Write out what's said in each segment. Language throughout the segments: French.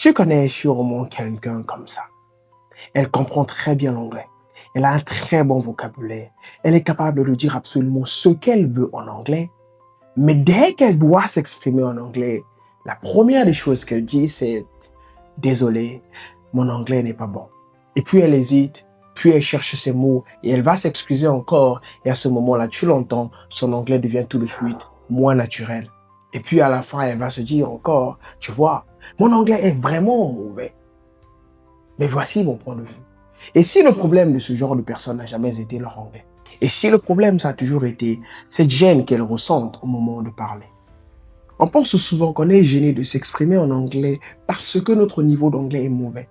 Tu connais sûrement quelqu'un comme ça. Elle comprend très bien l'anglais. Elle a un très bon vocabulaire. Elle est capable de dire absolument ce qu'elle veut en anglais. Mais dès qu'elle doit s'exprimer en anglais, la première des choses qu'elle dit, c'est « Désolé, mon anglais n'est pas bon ». Et puis elle hésite, puis elle cherche ses mots et elle va s'excuser encore. Et à ce moment-là, tu l'entends, son anglais devient tout de suite moins naturel. Et puis à la fin, elle va se dire encore, tu vois, mon anglais est vraiment mauvais. Mais voici mon point de vue. Et si le problème de ce genre de personne n'a jamais été leur anglais? Et si le problème, ça a toujours été cette gêne qu'elles ressentent au moment de parler? On pense souvent qu'on est gêné de s'exprimer en anglais parce que notre niveau d'anglais est mauvais.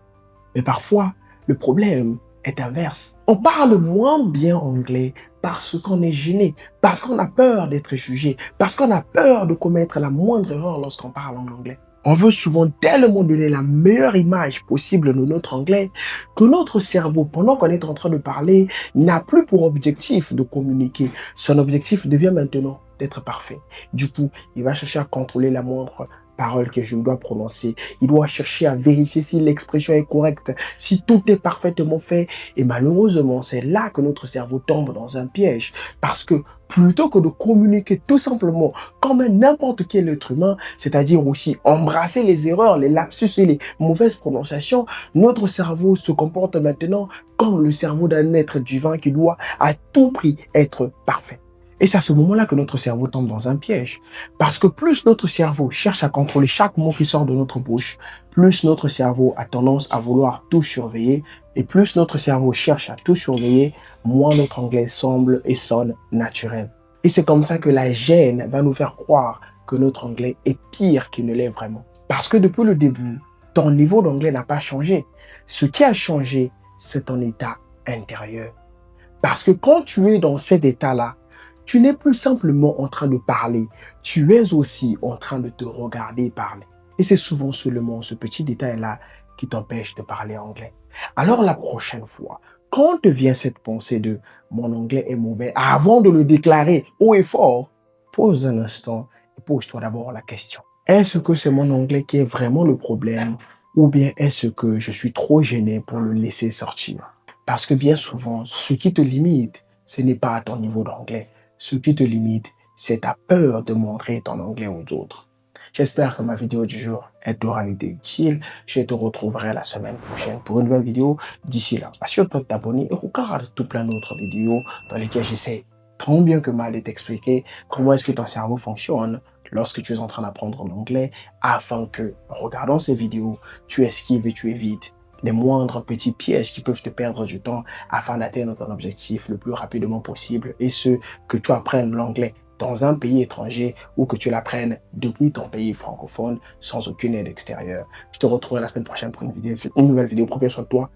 Mais parfois, le problème est inverse. On parle moins bien anglais parce qu'on est gêné, parce qu'on a peur d'être jugé, parce qu'on a peur de commettre la moindre erreur lorsqu'on parle en anglais. On veut souvent tellement donner la meilleure image possible de notre anglais que notre cerveau, pendant qu'on est en train de parler, n'a plus pour objectif de communiquer. Son objectif devient maintenant d'être parfait. Du coup, il va chercher à contrôler la moindre parole que je dois prononcer. Il doit chercher à vérifier si l'expression est correcte, si tout est parfaitement fait. Et malheureusement, c'est là que notre cerveau tombe dans un piège. Parce que plutôt que de communiquer tout simplement comme n'importe quel être humain, c'est-à-dire aussi embrasser les erreurs, les lapsus et les mauvaises prononciations, notre cerveau se comporte maintenant comme le cerveau d'un être divin qui doit à tout prix être parfait. Et c'est à ce moment-là que notre cerveau tombe dans un piège. Parce que plus notre cerveau cherche à contrôler chaque mot qui sort de notre bouche, plus notre cerveau a tendance à vouloir tout surveiller. Et plus notre cerveau cherche à tout surveiller, moins notre anglais semble et sonne naturel. Et c'est comme ça que la gêne va nous faire croire que notre anglais est pire qu'il ne l'est vraiment. Parce que depuis le début, ton niveau d'anglais n'a pas changé. Ce qui a changé, c'est ton état intérieur. Parce que quand tu es dans cet état-là, tu n'es plus simplement en train de parler, tu es aussi en train de te regarder parler. Et c'est souvent seulement ce petit détail-là qui t'empêche de parler anglais. Alors la prochaine fois, quand te vient cette pensée de « mon anglais est mauvais », avant de le déclarer haut et fort, pose un instant et pose-toi d'abord la question. Est-ce que c'est mon anglais qui est vraiment le problème ou bien est-ce que je suis trop gêné pour le laisser sortir? Parce que bien souvent, ce qui te limite, ce n'est pas ton niveau d'anglais. Ce qui te limite, c'est ta peur de montrer ton anglais aux autres. J'espère que ma vidéo du jour t'aura été utile. Je te retrouverai la semaine prochaine pour une nouvelle vidéo. D'ici là, assure-toi de t'abonner et regarde tout plein d'autres vidéos dans lesquelles j'essaie tant bien que mal de t'expliquer comment est-ce que ton cerveau fonctionne lorsque tu es en train d'apprendre l'anglais afin que, en regardant ces vidéos, tu esquives et tu évites les moindres petits pièges qui peuvent te perdre du temps afin d'atteindre ton objectif le plus rapidement possible et ce, que tu apprennes l'anglais dans un pays étranger ou que tu l'apprennes depuis ton pays francophone sans aucune aide extérieure. Je te retrouverai la semaine prochaine pour une nouvelle vidéo. Prends bien soin de toi.